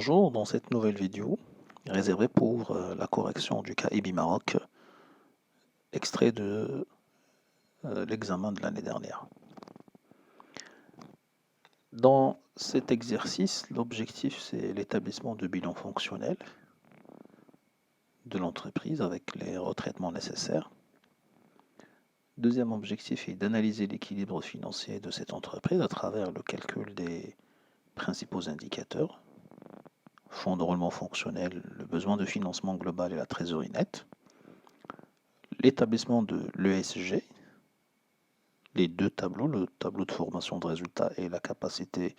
Bonjour, dans cette nouvelle vidéo réservée pour la correction du cas IBI Maroc, extrait de l'examen de l'année dernière. Dans cet exercice, l'objectif c'est l'établissement de bilan fonctionnel de l'entreprise avec les retraitements nécessaires. Deuxième objectif est d'analyser l'équilibre financier de cette entreprise à travers le calcul des principaux indicateurs: fonds de roulement fonctionnel, le besoin de financement global et la trésorerie nette. L'établissement de l'ESG, les deux tableaux, le tableau de formation de résultats et la capacité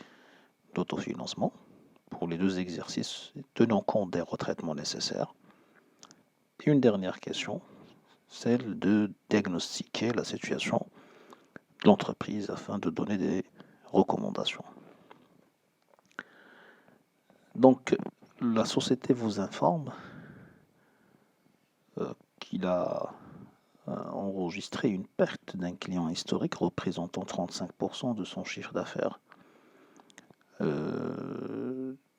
d'autofinancement pour les deux exercices, tenant compte des retraitements nécessaires. Et une dernière question, celle de diagnostiquer la situation de l'entreprise afin de donner des recommandations. Donc, la société vous informe qu'il a enregistré une perte d'un client historique représentant 35% de son chiffre d'affaires.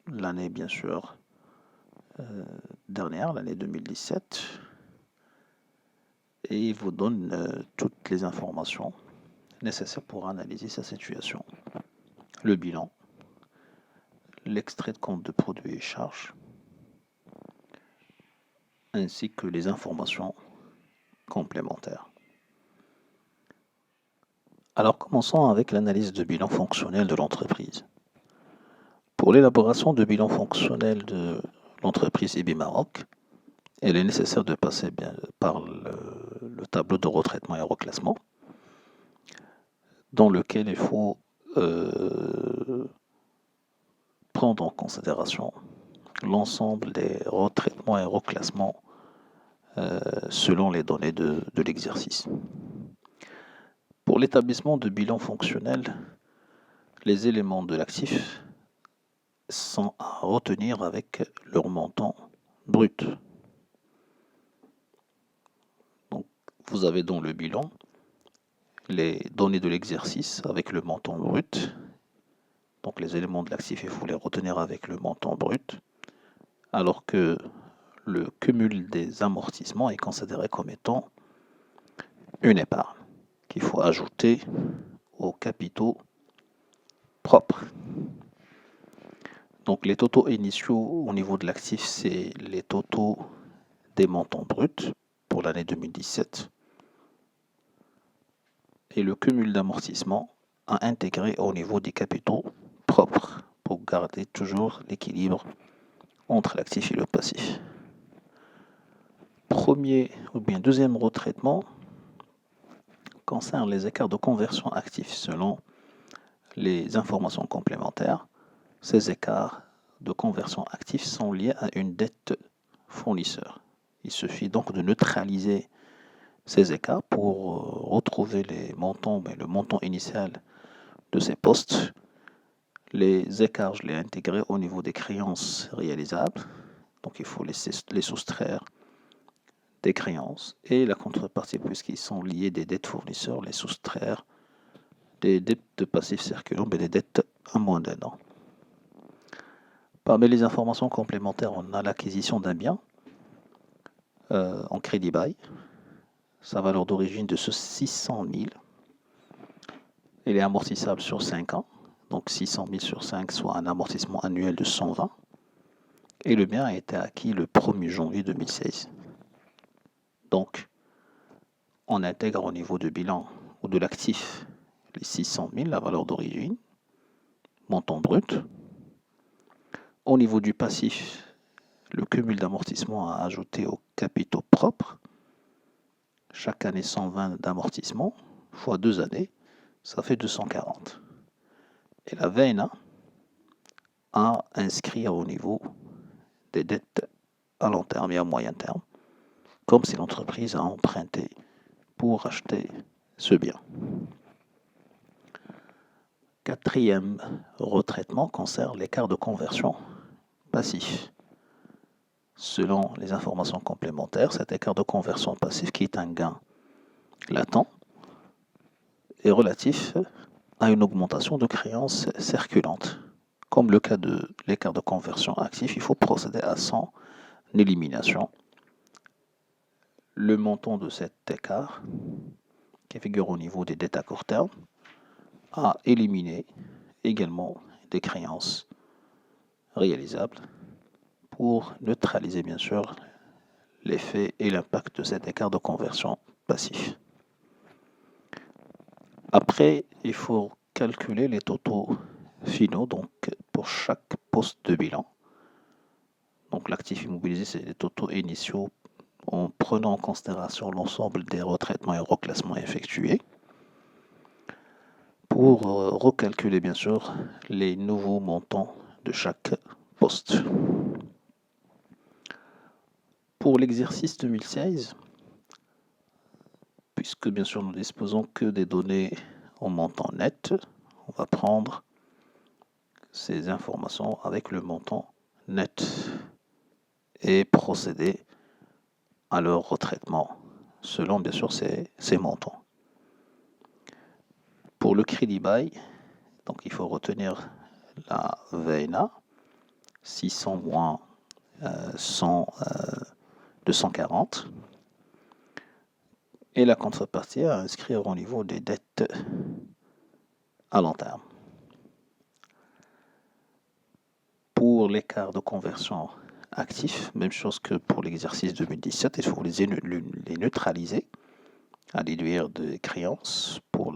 L'année, bien sûr, dernière, l'année 2017, et il vous donne toutes les informations nécessaires pour analyser sa situation. Le bilan, l'extrait de compte de produits et charges, ainsi que les informations complémentaires. Alors commençons avec l'analyse de bilan fonctionnel de l'entreprise. Pour l'élaboration de bilan fonctionnel de l'entreprise IBI Maroc, il est nécessaire de passer par le tableau de retraitement et reclassement, dans lequel il faut prendre en considération l'ensemble des retraitements et reclassements selon les données de l'exercice. Pour l'établissement de bilan fonctionnel, les éléments de l'actif sont à retenir avec leur montant brut. Donc, vous avez dans le bilan les données de l'exercice avec le montant brut. Donc les éléments de l'actif, il faut les retenir avec le montant brut, alors que le cumul des amortissements est considéré comme étant une épargne qu'il faut ajouter aux capitaux propres. Donc les totaux initiaux au niveau de l'actif, c'est les totaux des montants bruts pour l'année 2017 et le cumul d'amortissement à intégrer au niveau des capitaux propres pour garder toujours l'équilibre entre l'actif et le passif. Premier ou bien deuxième retraitement concerne les écarts de conversion actifs selon les informations complémentaires. Ces écarts de conversion actifs sont liés à une dette fournisseur. Il suffit donc de neutraliser ces écarts pour retrouver les montants, le montant initial de ces postes. Les écarts, je les ai intégrés au niveau des créances réalisables. Donc il faut les soustraire des créances et la contrepartie, puisqu'ils sont liés des dettes fournisseurs, les soustraire des dettes de passifs circulants, mais des dettes à moins d'un an. Parmi les informations complémentaires, on a l'acquisition d'un bien en crédit bail. Sa valeur d'origine de 600 000. Il est amortissable sur 5 ans. Donc 600 000 sur 5, soit un amortissement annuel de 120. Et le bien a été acquis le 1er janvier 2016. Donc, on intègre au niveau de bilan ou de l'actif les 600 000, la valeur d'origine, montant brut. Au niveau du passif, le cumul d'amortissement à ajouter aux capitaux propres. Chaque année 120 d'amortissement, fois 2 années, ça fait 240. Et la VNA à inscrire au niveau des dettes à long terme et à moyen terme, comme si l'entreprise a emprunté pour acheter ce bien. Quatrième retraitement concerne l'écart de conversion passif. Selon les informations complémentaires, cet écart de conversion passif, qui est un gain latent, est relatif à une augmentation de créances circulantes Comme le cas de l'écart de conversion actif, il faut procéder à son élimination. Le montant de cet écart, qui figure au niveau des dettes à court terme, a éliminé également des créances réalisables pour neutraliser bien sûr l'effet et l'impact de cet écart de conversion passif. Après, il faut calculer les totaux finaux donc pour chaque poste de bilan. Donc l'actif immobilisé, c'est les totaux initiaux en prenant en considération l'ensemble des retraitements et reclassements effectués pour recalculer bien sûr les nouveaux montants de chaque poste. Pour l'exercice 2016, puisque bien sûr nous disposons que des données en montant net, on va prendre ces informations avec le montant net et procéder à leur retraitement selon bien sûr ces montants. Pour le crédit bail, donc il faut retenir la VNA 600 moins 100 240 et la contrepartie à inscrire au niveau des dettes à long terme. Pour l'écart de conversion actif, même chose que pour l'exercice 2017, il faut les neutraliser à déduire des créances pour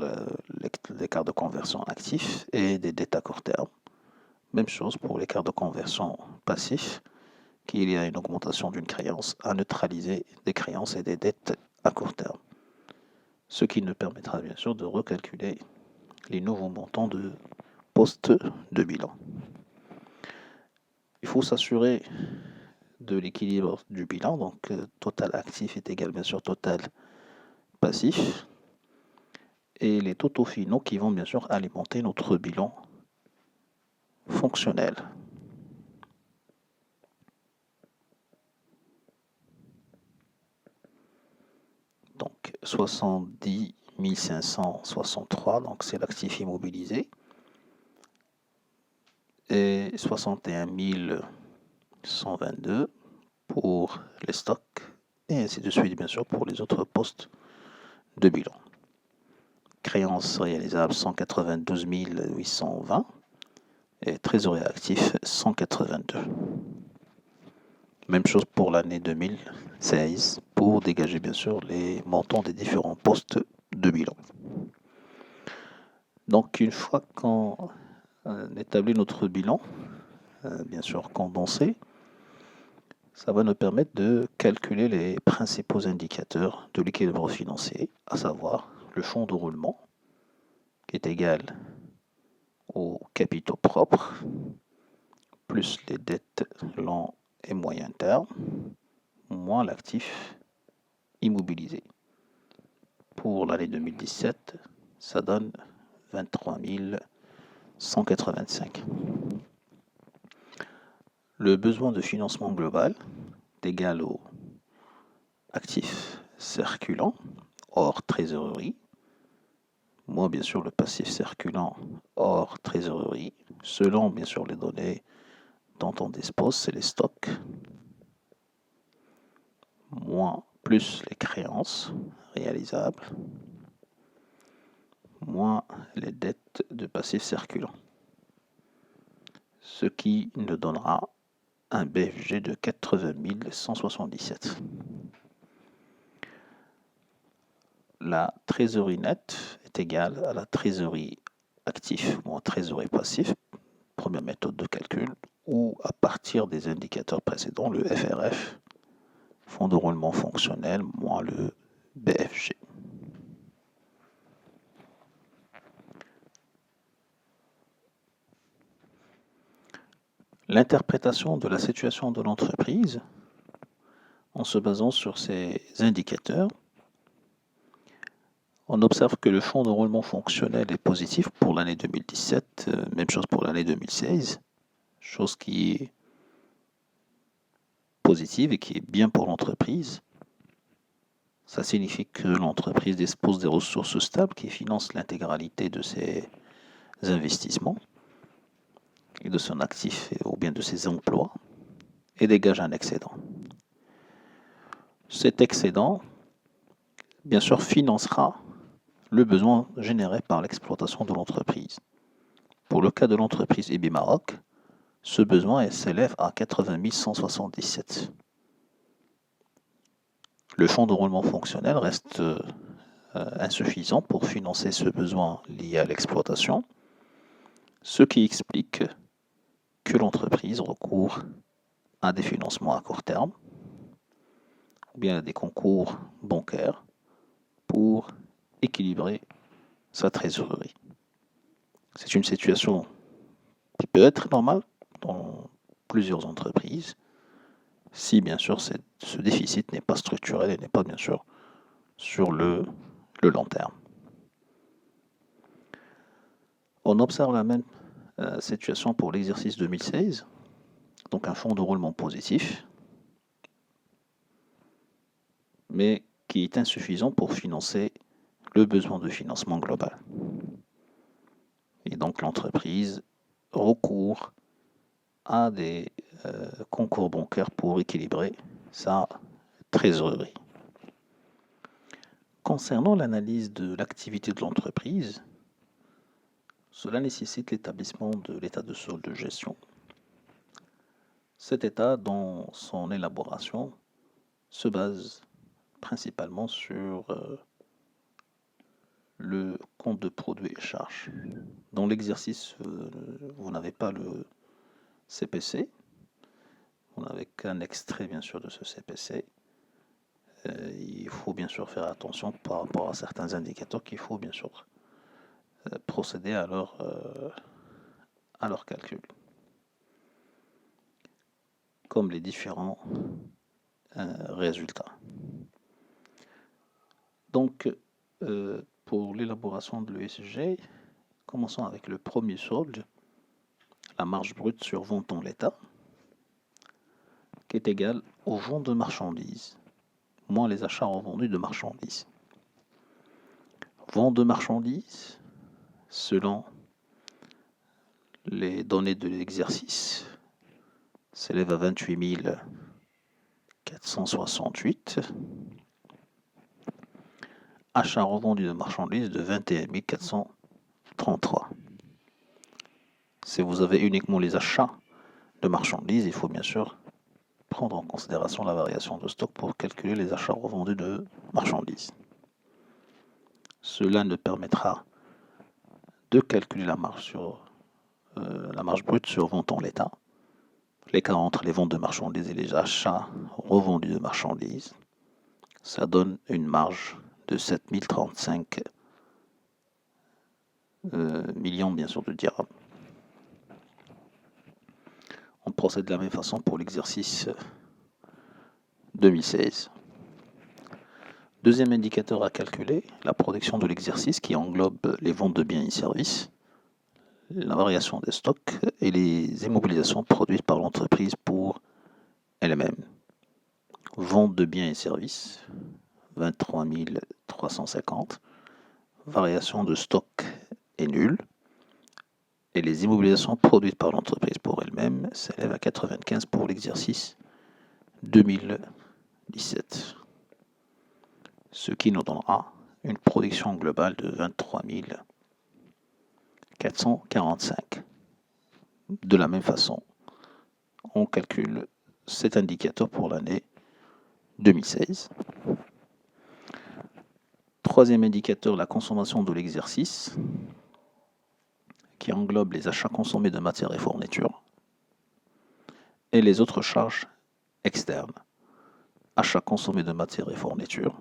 l'écart de conversion actif et des dettes à court terme. Même chose pour l'écart de conversion passif, qu'il y a une augmentation d'une créance à neutraliser des créances et des dettes à court terme. Ce qui nous permettra bien sûr de recalculer les nouveaux montants de poste de bilan. Il faut s'assurer de l'équilibre du bilan, donc total actif est égal bien sûr total passif, et les totaux finaux qui vont bien sûr alimenter notre bilan fonctionnel. Donc 70 563, donc c'est l'actif immobilisé, et 61 122 pour les stocks, et ainsi de suite bien sûr pour les autres postes de bilan. Créances réalisables 192 820 et trésorerie actif 182. Même chose pour l'année 2016 pour dégager bien sûr les montants des différents postes de bilan. Donc une fois qu'on établit notre bilan, bien sûr condensé, ça va nous permettre de calculer les principaux indicateurs de l'équilibre financier, à savoir le fonds de roulement, qui est égal aux capitaux propres, plus les dettes long et moyen terme, moins l'actif immobilisé. Pour l'année 2017, ça donne 23 185. Le besoin de financement global est égal au actif circulant hors trésorerie, moins bien sûr le passif circulant hors trésorerie, selon bien sûr les données dont on dispose, c'est les stocks, moins plus les créances réalisables, moins les dettes de passif circulant, ce qui nous donnera un BFG de 80 177. La trésorerie nette est égale à la trésorerie active moins trésorerie passif, première méthode de calcul, ou à partir des indicateurs précédents, le FRF, fonds de roulement fonctionnel, moins le BFG. L'interprétation de la situation de l'entreprise, en se basant sur ces indicateurs, on observe que le fonds de roulement fonctionnel est positif pour l'année 2017, même chose pour l'année 2016, chose qui est positive et qui est bien pour l'entreprise. Ça signifie que l'entreprise dispose des ressources stables qui financent l'intégralité de ses investissements. et de son actif ou bien de ses emplois et dégage un excédent. Cet excédent, bien sûr, financera le besoin généré par l'exploitation de l'entreprise. Pour le cas de l'entreprise IBI Maroc, ce besoin s'élève à 80 177. Le fonds de roulement fonctionnel reste insuffisant pour financer ce besoin lié à l'exploitation, ce qui explique que l'entreprise recourt à des financements à court terme ou bien à des concours bancaires pour équilibrer sa trésorerie. C'est une situation qui peut être normale dans plusieurs entreprises, si bien sûr ce déficit n'est pas structurel et n'est pas bien sûr sur le long terme. On observe la même situation pour l'exercice 2016, donc un fonds de roulement positif, mais qui est insuffisant pour financer le besoin de financement global. Et donc l'entreprise recourt à des concours bancaires pour équilibrer sa trésorerie. Concernant l'analyse de l'activité de l'entreprise, cela nécessite l'établissement de l'état de solde de gestion. Cet état, dans son élaboration, se base principalement sur le compte de produits et charges. Dans l'exercice, vous n'avez pas le CPC, vous n'avez qu'un extrait bien sûr de ce CPC. Il faut bien sûr faire attention par rapport à certains indicateurs qu'il faut bien sûr procéder à leur calcul, comme les différents résultats. Donc, pour l'élaboration de l'ESG, commençons avec le premier solde, la marge brute sur vente en l'état, qui est égale aux ventes de marchandises, moins les achats revendus de marchandises. Vente de marchandises, selon les données de l'exercice, s'élève à 28 468. Achats revendus de marchandises de 21 433. Si vous avez uniquement les achats de marchandises, il faut bien sûr prendre en considération la variation de stock pour calculer les achats revendus de marchandises. Cela ne permettra de calculer la marge brute sur vente en l'état, l'écart entre les ventes de marchandises et les achats revendus de marchandises. Ça donne une marge de 7035 millions bien sûr de dirhams. On procède de la même façon pour l'exercice 2016. Deuxième indicateur à calculer, la production de l'exercice qui englobe les ventes de biens et services, la variation des stocks et les immobilisations produites par l'entreprise pour elle-même. Vente de biens et services, 23 350. Variation de stock est nulle. Et les immobilisations produites par l'entreprise pour elle-même s'élèvent à 95 pour l'exercice 2017. Ce qui nous donnera une production globale de 23 445. De la même façon, on calcule cet indicateur pour l'année 2016. Troisième indicateur, la consommation de l'exercice, qui englobe les achats consommés de matières et fournitures, et les autres charges externes. Achats consommés de matières et fournitures,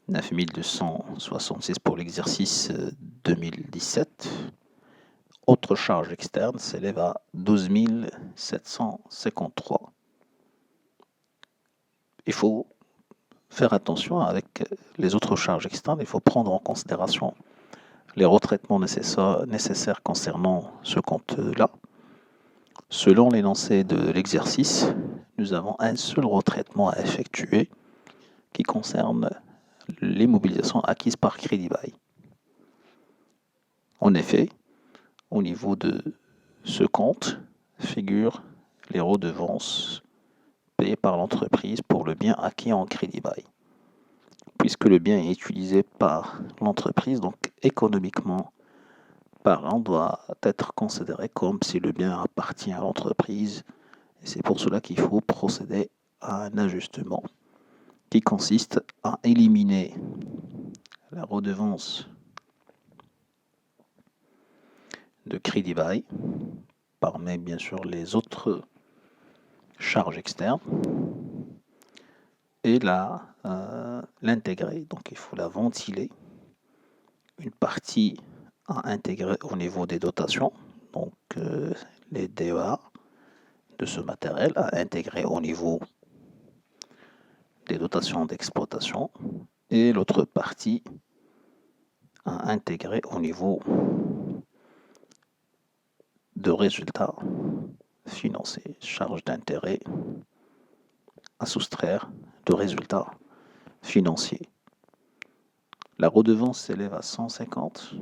9 266 pour l'exercice 2017. Autres charges externes s'élèvent à 12 753. Il faut faire attention avec les autres charges externes, il faut prendre en considération les retraitements nécessaires concernant ce compte-là. Selon l'énoncé de l'exercice, nous avons un seul retraitement à effectuer qui concerne les mobilisations acquises par Crédit Bail. En effet, au niveau de ce compte figurent les redevances payées par l'entreprise pour le bien acquis en crédit bail. Puisque le bien est utilisé par l'entreprise, donc économiquement parlant, doit être considéré comme si le bien appartient à l'entreprise. Et c'est pour cela qu'il faut procéder à un ajustement qui consiste à éliminer la redevance de crédit bail, parmi bien sûr les autres charges externes, et l'intégrer. Donc il faut la ventiler. Une partie à intégrer au niveau des dotations, donc les DEA de ce matériel à intégrer au niveau des dotations d'exploitation, et l'autre partie à intégrer au niveau de résultats financiers, charges d'intérêt à soustraire de résultats financiers. La redevance s'élève à 150,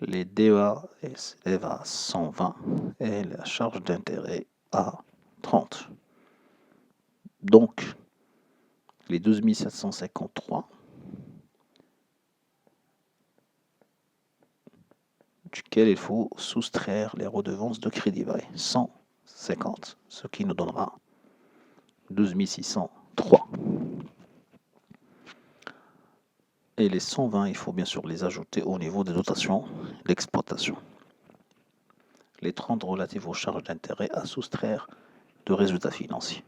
les DEA s'élèvent à 120 et la charge d'intérêt à 30. Donc, les 12 753 duquel il faut soustraire les redevances de crédit bail, 150, ce qui nous donnera 12 603. Et les 120, il faut bien sûr les ajouter au niveau des dotations d'exploitation. Les 30 relatives aux charges d'intérêt à soustraire de résultats financiers.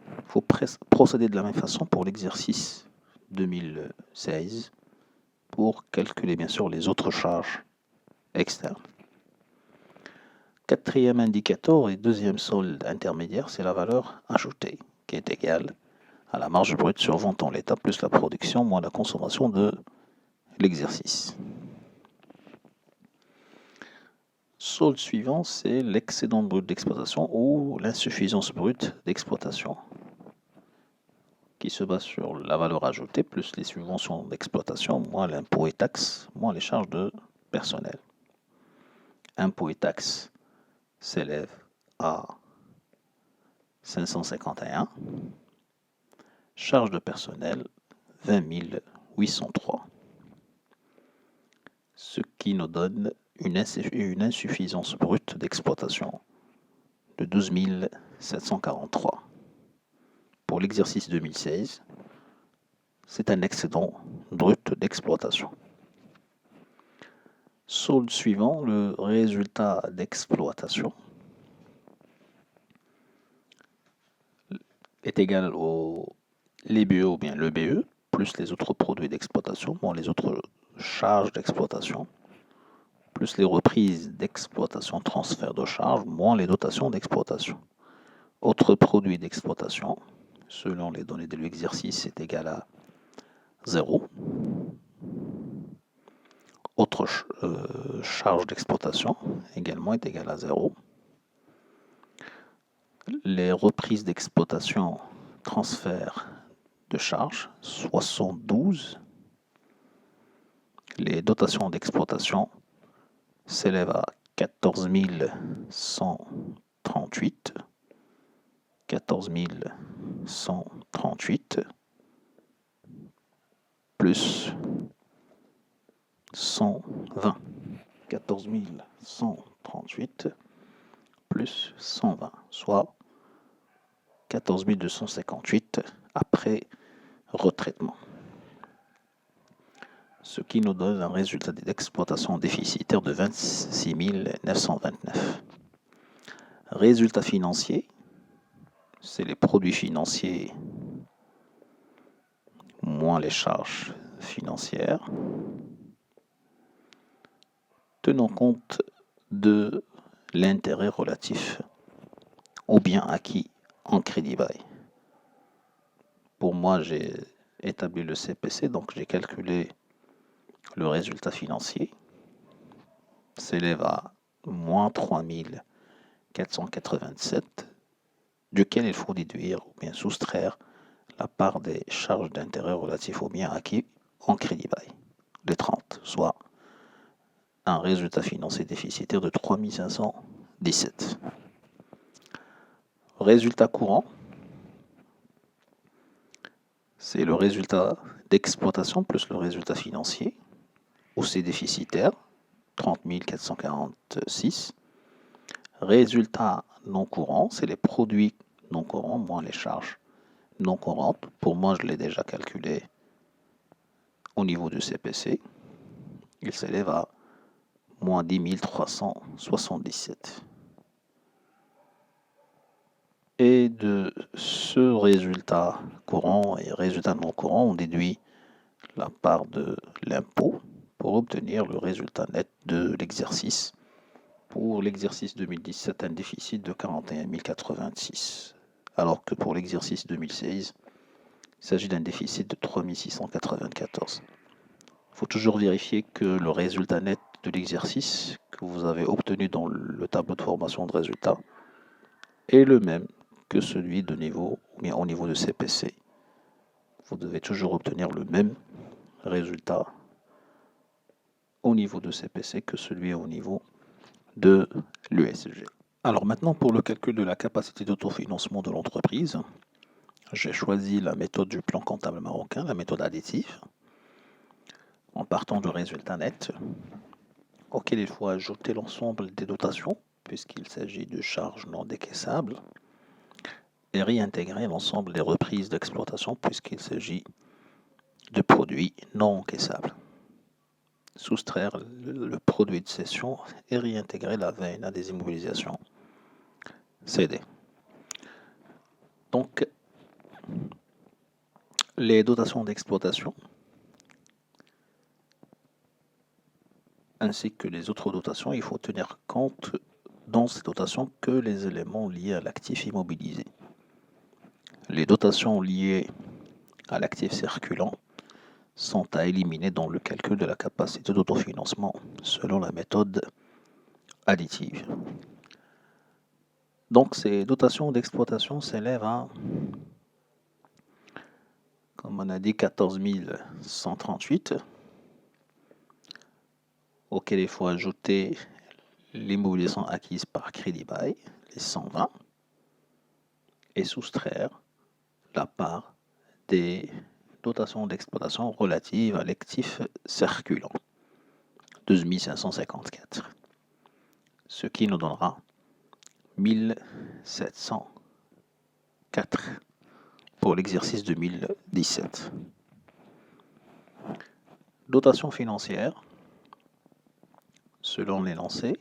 Il faut procéder de la même façon pour l'exercice 2016 pour calculer bien sûr les autres charges externes. Quatrième indicateur et deuxième solde intermédiaire, c'est la valeur ajoutée qui est égale à la marge brute sur vente en l'état plus la production moins la consommation de l'exercice. Solde suivant, c'est l'excédent brut d'exploitation ou l'insuffisance brute d'exploitation qui se base sur la valeur ajoutée plus les subventions d'exploitation moins l'impôt et taxes moins les charges de personnel. Impôts et taxes s'élève à 551. Charge de personnel 20 803. Ce qui nous donne une insuffisance brute d'exploitation de 12 743. Pour l'exercice 2016, c'est un excédent brut d'exploitation. Solde suivant, le résultat d'exploitation est égal au l'EBE ou bien l'EBE, plus les autres produits d'exploitation, moins les autres charges d'exploitation, plus les reprises d'exploitation, transfert de charges, moins les dotations d'exploitation. Autres produits d'exploitation, selon les données de l'exercice, est égal à 0. Autre charge d'exploitation également est égale à 0. Les reprises d'exploitation, transfert de charges, 72. Les dotations d'exploitation s'élèvent à 14 138. 14 138 plus 120. 14 138 plus 120, soit 14 258 après retraitement. Ce qui nous donne un résultat d'exploitation déficitaire de 26 929. Résultat financier, c'est les produits financiers moins les charges financières. Tenons compte de l'intérêt relatif aux biens acquis en crédit bail. Pour moi, j'ai établi le CPC, donc j'ai calculé le résultat financier. S'élève à moins 3 487, duquel il faut déduire ou bien soustraire la part des charges d'intérêt relatifs aux biens acquis en crédit bail, les 30, soit un résultat financier déficitaire de 3517. Résultat courant, c'est le résultat d'exploitation plus le résultat financier, où c'est déficitaire, 30 446. Résultat non courant, c'est les produits non courants moins les charges non courantes. Pour moi, je l'ai déjà calculé au niveau du CPC. Il s'élève à moins 10 377. Et de ce résultat courant et résultat non courant, on déduit la part de l'impôt pour obtenir le résultat net de l'exercice. Pour l'exercice 2017, un déficit de 41 086, alors que pour l'exercice 2016, il s'agit d'un déficit de 3 694. Il faut toujours vérifier que le résultat net de l'exercice que vous avez obtenu dans le tableau de formation de résultats est le même que celui de niveau, ou bien au niveau de CPC. Vous devez toujours obtenir le même résultat au niveau de CPC que celui au niveau de l'USG. Alors maintenant, pour le calcul de la capacité d'autofinancement de l'entreprise, j'ai choisi la méthode du plan comptable marocain, la méthode additive, en partant du résultat net, auquel il faut ajouter l'ensemble des dotations, puisqu'il s'agit de charges non décaissables, et réintégrer l'ensemble des reprises d'exploitation, puisqu'il s'agit de produits non encaissables. Soustraire le produit de cession et réintégrer la VNA des immobilisations CD. Donc, les dotations d'exploitation ainsi que les autres dotations, il faut tenir compte dans ces dotations que les éléments liés à l'actif immobilisé. Les dotations liées à l'actif circulant sont à éliminer dans le calcul de la capacité d'autofinancement selon la méthode additive. Donc ces dotations d'exploitation s'élèvent à, comme on a dit, 14 138, auquel il faut ajouter l'immobilisation acquise par crédit bail, les 120, et soustraire la part des dotations d'exploitation relatives à l'actif circulant, 12 554, ce qui nous donnera 1704 pour l'exercice 2017. Dotation financière, selon l'énoncé,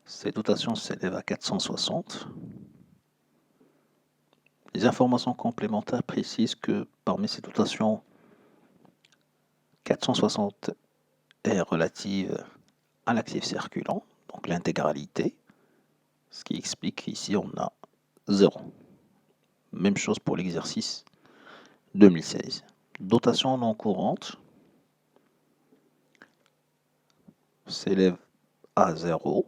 ces dotations s'élèvent à 460. Les informations complémentaires précisent que parmi ces dotations, 460 est relative à l'actif circulant, donc l'intégralité, ce qui explique qu'ici on a 0. Même chose pour l'exercice 2016. Dotation non courante s'élève à 0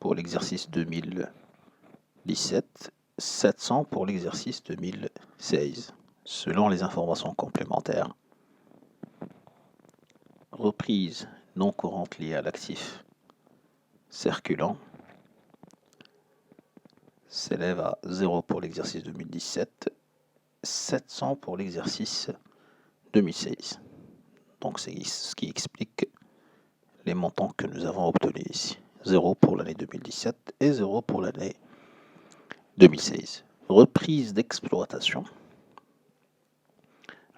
pour l'exercice 2017, 700 pour l'exercice 2016. Selon les informations complémentaires, reprise non courante liée à l'actif circulant s'élève à 0 pour l'exercice 2017, 700 pour l'exercice 2016. Donc c'est ce qui explique les montants que nous avons obtenus ici. 0 pour l'année 2017 et 0 pour l'année 2016. Reprise d'exploitation.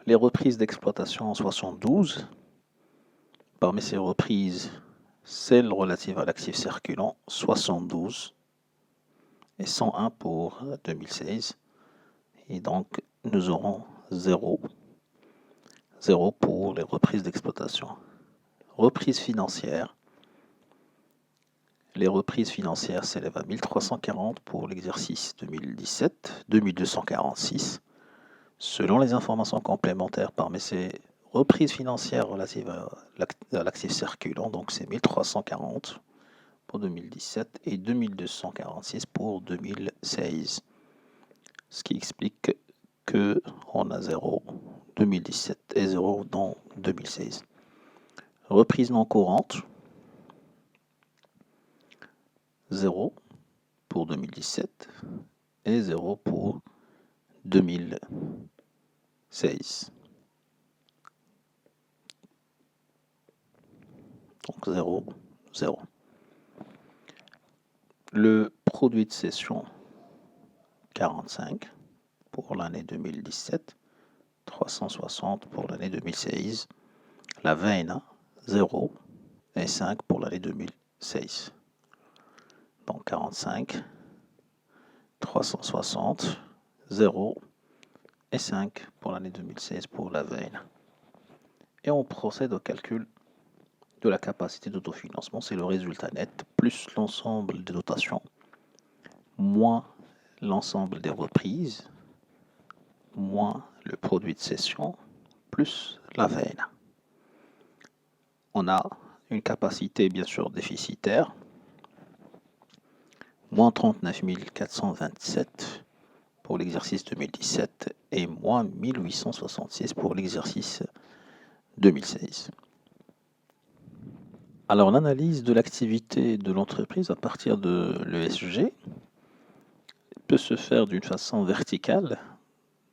Les reprises d'exploitation en 72. Parmi ces reprises, celles relatives à l'actif circulant, 72 et 101 pour 2016. Et donc, nous aurons 0 pour les reprises d'exploitation. Reprise financière. Les reprises financières s'élèvent à 1340 pour l'exercice 2017, 2246. Selon les informations complémentaires, parmi ces reprises financières relatives à l'actif circulant, donc c'est 1340 pour 2017 et 2246 pour 2016. Ce qui explique qu'on a 0 2017 et 0 dans 2016. Reprise non courante, 0 pour 2017 et 0 pour 2016. Donc 0, 0. Le produit de cession 45 pour l'année 2017, 360 pour l'année 2016. La VENA 0 et 5 pour l'année 2016. Donc 45, 360, 0 et 5 pour l'année 2016 pour la VENA. Et on procède au calcul de la capacité d'autofinancement, c'est le résultat net, plus l'ensemble des dotations, moins l'ensemble des reprises, moins le produit de cession, plus la VENA. On a une capacité bien sûr déficitaire, moins 39 427 pour l'exercice 2017 et moins 1866 pour l'exercice 2016. Alors l'analyse de l'activité de l'entreprise à partir de l'ESG peut se faire d'une façon verticale.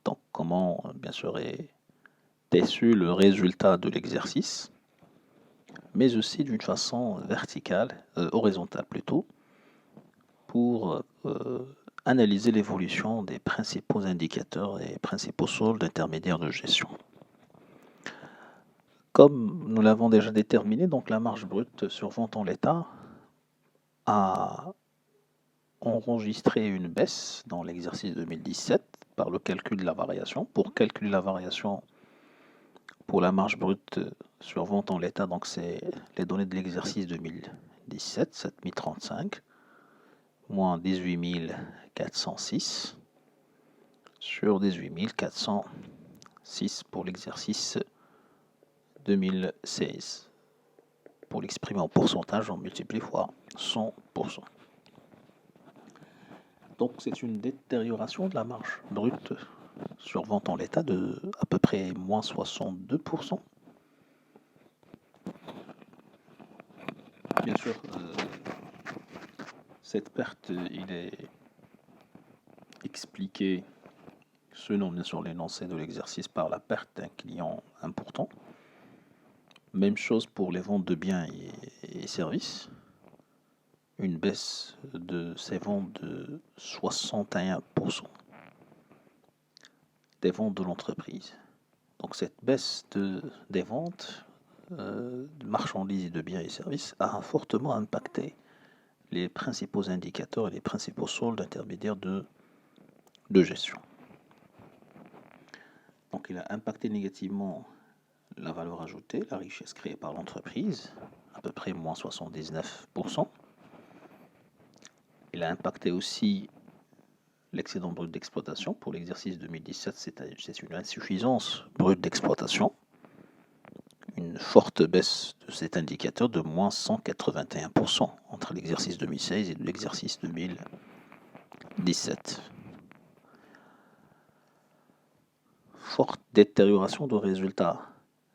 Donc comment bien sûr est déçu le résultat de l'exercice, mais aussi d'une façon verticale, horizontale plutôt, pour analyser l'évolution des principaux indicateurs et principaux soldes intermédiaires de gestion. Comme nous l'avons déjà déterminé, donc la marge brute sur vente en l'état a enregistré une baisse dans l'exercice 2017 par le calcul de la variation. Pour calculer la variation pour la marge brute sur vente en l'état, donc c'est les données de l'exercice 2017, 7035, moins 18 406 sur 18 406 pour l'exercice 2016. Pour l'exprimer en pourcentage, on multiplie fois 100%. Donc c'est une détérioration de la marge brute sur vente en l'état de à peu près moins 62%. Bien sûr, cette perte, il est expliqué, selon bien sûr l'énoncé de l'exercice, par la perte d'un client important. Même chose pour les ventes de biens et services. Une baisse de ces ventes de 61% des ventes de l'entreprise. Donc cette baisse des ventes de marchandises et de biens et services a fortement impacté les principaux indicateurs et les principaux soldes intermédiaires de gestion. Donc il a impacté négativement la valeur ajoutée, la richesse créée par l'entreprise, à peu près moins 79%. Il a impacté aussi l'excédent brut d'exploitation. Pour l'exercice 2017, c'est une insuffisance brute d'exploitation. Une forte baisse de cet indicateur de moins 181% entre l'exercice 2016 et l'exercice 2017. Forte détérioration de résultats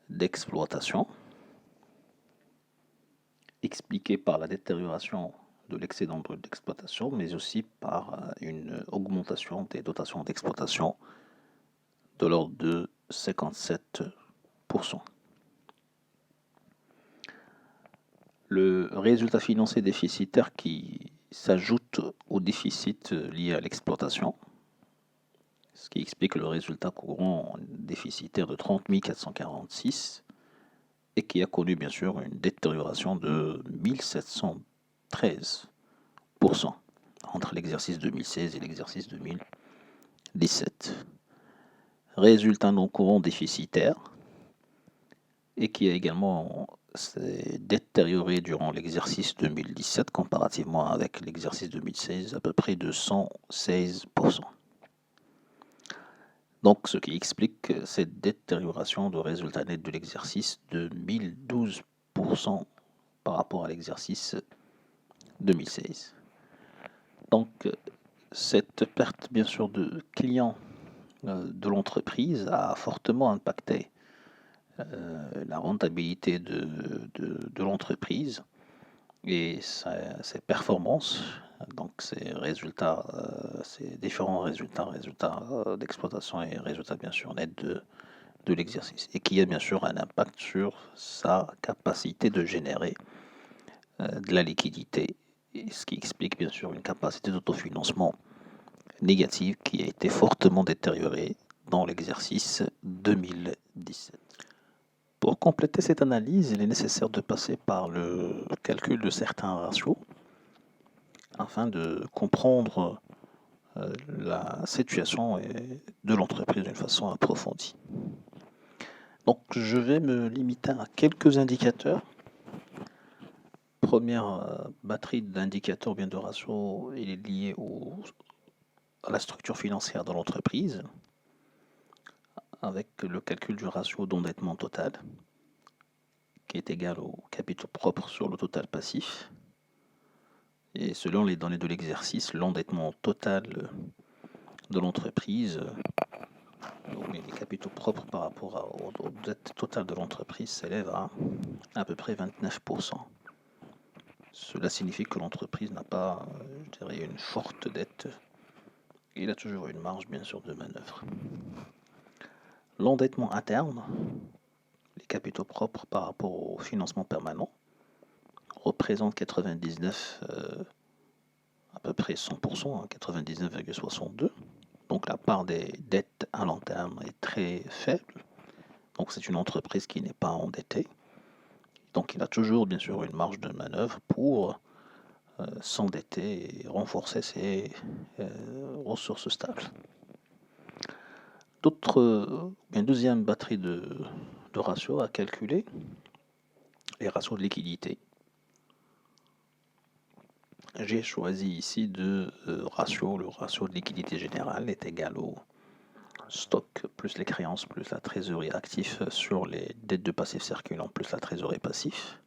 d'exploitation, expliquée par la détérioration de l'excédent brut d'exploitation, mais aussi par une augmentation des dotations d'exploitation de l'ordre de 57%. Le résultat financier déficitaire qui s'ajoute au déficit lié à l'exploitation, ce qui explique le résultat courant déficitaire de 30 446 et qui a connu bien sûr une détérioration de 1713% entre l'exercice 2016 et l'exercice 2017. Résultat non courant déficitaire et qui a également s'est détérioré durant l'exercice 2017 comparativement avec l'exercice 2016 à peu près de 116%. Donc ce qui explique cette détérioration de résultat net de l'exercice de 1012% par rapport à l'exercice 2016. Donc cette perte bien sûr de clients de l'entreprise a fortement impacté la rentabilité de l'entreprise et ses performances, donc ses résultats, ses différents résultats d'exploitation et résultats bien sûr nets de l'exercice, et qui a bien sûr un impact sur sa capacité de générer de la liquidité, et ce qui explique bien sûr une capacité d'autofinancement négative qui a été fortement détériorée dans l'exercice 2017. Pour compléter cette analyse, il est nécessaire de passer par le calcul de certains ratios afin de comprendre la situation de l'entreprise d'une façon approfondie. Donc je vais me limiter à quelques indicateurs. Première batterie d'indicateurs bien de ratios, il est lié à la structure financière de l'entreprise avec le calcul du ratio d'endettement total qui est égal au capitaux propres sur le total passif. Et selon les données de l'exercice, l'endettement total de l'entreprise, les capitaux propres par rapport aux dettes totales de l'entreprise s'élèvent à peu près 29%. Cela signifie que l'entreprise n'a pas, je dirais, une forte dette. Il a toujours une marge, bien sûr, de manœuvre. L'endettement interne, les capitaux propres par rapport au financement permanent, représente 99, à peu près 100%, 99,62%. Donc la part des dettes à long terme est très faible. Donc c'est une entreprise qui n'est pas endettée. Donc il a toujours bien sûr une marge de manœuvre pour s'endetter et renforcer ses ressources stables. Une deuxième batterie de ratios à calculer, les ratios de liquidité. J'ai choisi ici le ratio de liquidité générale est égal au stock plus les créances plus la trésorerie actif sur les dettes de passif circulant plus la trésorerie passif.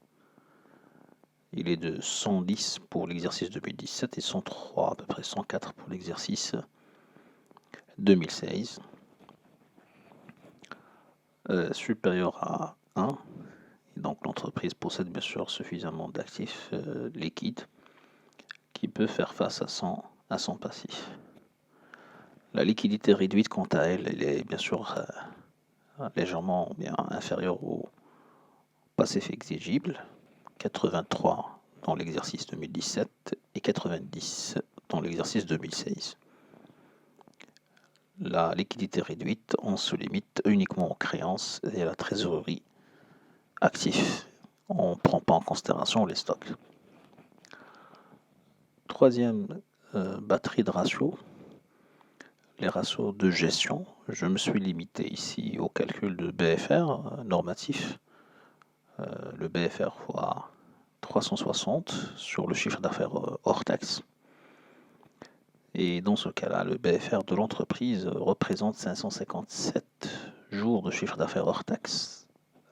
Il est de 110 pour l'exercice 2017 et 103, à peu près 104 pour l'exercice 2016. Supérieur à 1, et donc l'entreprise possède bien sûr suffisamment d'actifs liquides qui peut faire face à son passif. La liquidité réduite, quant à elle, elle est bien sûr légèrement bien inférieure au passif exigible, 83 dans l'exercice 2017 et 90 dans l'exercice 2016. La liquidité réduite, on se limite uniquement aux créances et à la trésorerie active. On ne prend pas en considération les stocks. Troisième batterie de ratios, les ratios de gestion. Je me suis limité ici au calcul de BFR normatif. Le BFR fois 360 sur le chiffre d'affaires hors taxe. Et dans ce cas-là, le BFR de l'entreprise représente 557 jours de chiffre d'affaires hors taxe,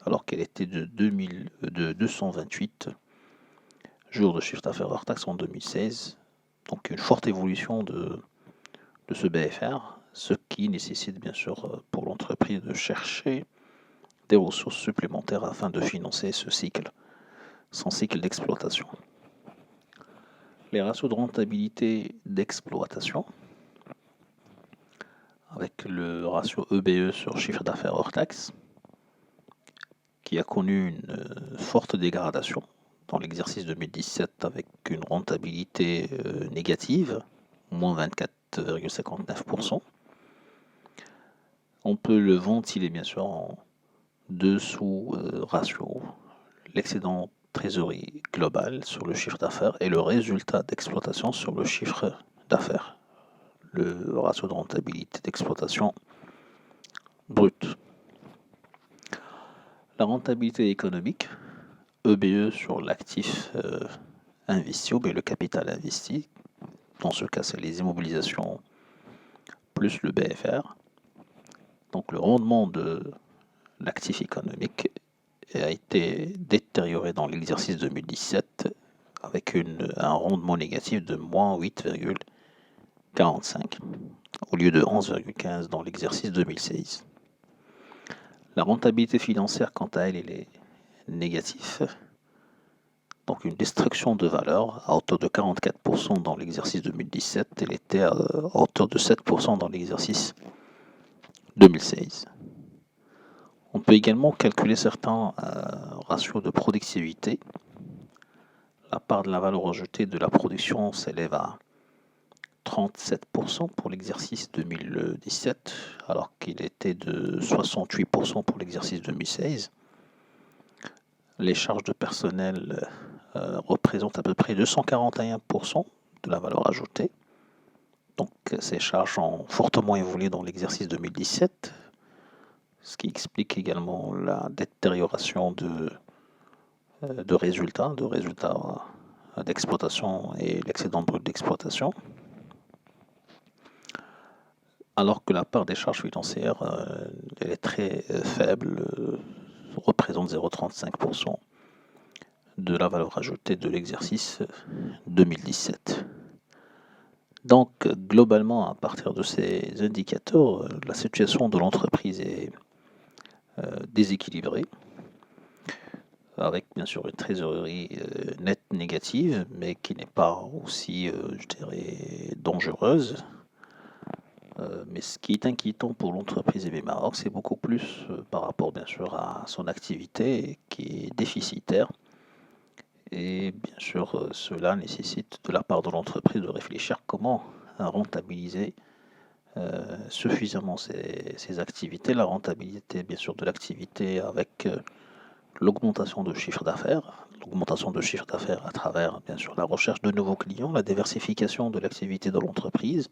alors qu'elle était de 228 jours de chiffre d'affaires hors taxe en 2016. Donc une forte évolution de ce BFR, ce qui nécessite bien sûr pour l'entreprise de chercher des ressources supplémentaires afin de financer son cycle d'exploitation. Les ratios de rentabilité d'exploitation, avec le ratio EBE sur chiffre d'affaires hors taxe, qui a connu une forte dégradation dans l'exercice 2017 avec une rentabilité négative, moins 24,59%. On peut le ventiler bien sûr en deux sous-ratios, l'excédent trésorerie global sur le chiffre d'affaires et le résultat d'exploitation sur le chiffre d'affaires, le ratio de rentabilité d'exploitation brute. La rentabilité économique, EBE sur l'actif investi ou bien le capital investi, dans ce cas c'est les immobilisations plus le BFR. Donc le rendement de l'actif économique a été détérioré dans l'exercice 2017 avec un rendement négatif de moins 8,45 au lieu de 11,15 dans l'exercice 2016. La rentabilité financière, quant à elle, elle est négative Donc une destruction de valeur à hauteur de 44% dans l'exercice 2017, elle était à hauteur de 7% dans l'exercice 2016. On peut également calculer certains ratios de productivité. La part de la valeur ajoutée de la production s'élève à 37% pour l'exercice 2017, alors qu'il était de 68% pour l'exercice 2016. Les charges de personnel représentent à peu près 241% de la valeur ajoutée. Donc ces charges ont fortement évolué dans l'exercice 2017, ce qui explique également la détérioration de résultats d'exploitation et l'excédent brut d'exploitation, alors que la part des charges financières elle est très faible, représente 0,35% de la valeur ajoutée de l'exercice 2017. Donc globalement, à partir de ces indicateurs, la situation de l'entreprise est déséquilibrée, avec bien sûr une trésorerie nette négative, mais qui n'est pas aussi, je dirais, dangereuse. Mais ce qui est inquiétant pour l'entreprise EB Maroc, c'est beaucoup plus par rapport bien sûr à son activité qui est déficitaire. Et bien sûr, cela nécessite de la part de l'entreprise de réfléchir comment rentabiliser suffisamment ces activités. La rentabilité bien sûr de l'activité avec l'augmentation de chiffre d'affaires, à travers bien sûr la recherche de nouveaux clients, la diversification de l'activité de l'entreprise,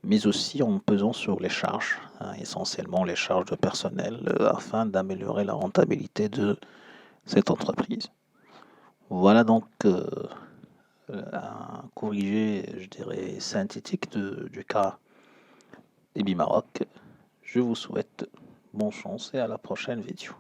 mais aussi en pesant sur les charges, essentiellement les charges de personnel, afin d'améliorer la rentabilité de cette entreprise. Voilà donc un corrigé, je dirais, synthétique du cas EB Maroc. Je vous souhaite bonne chance et à la prochaine vidéo.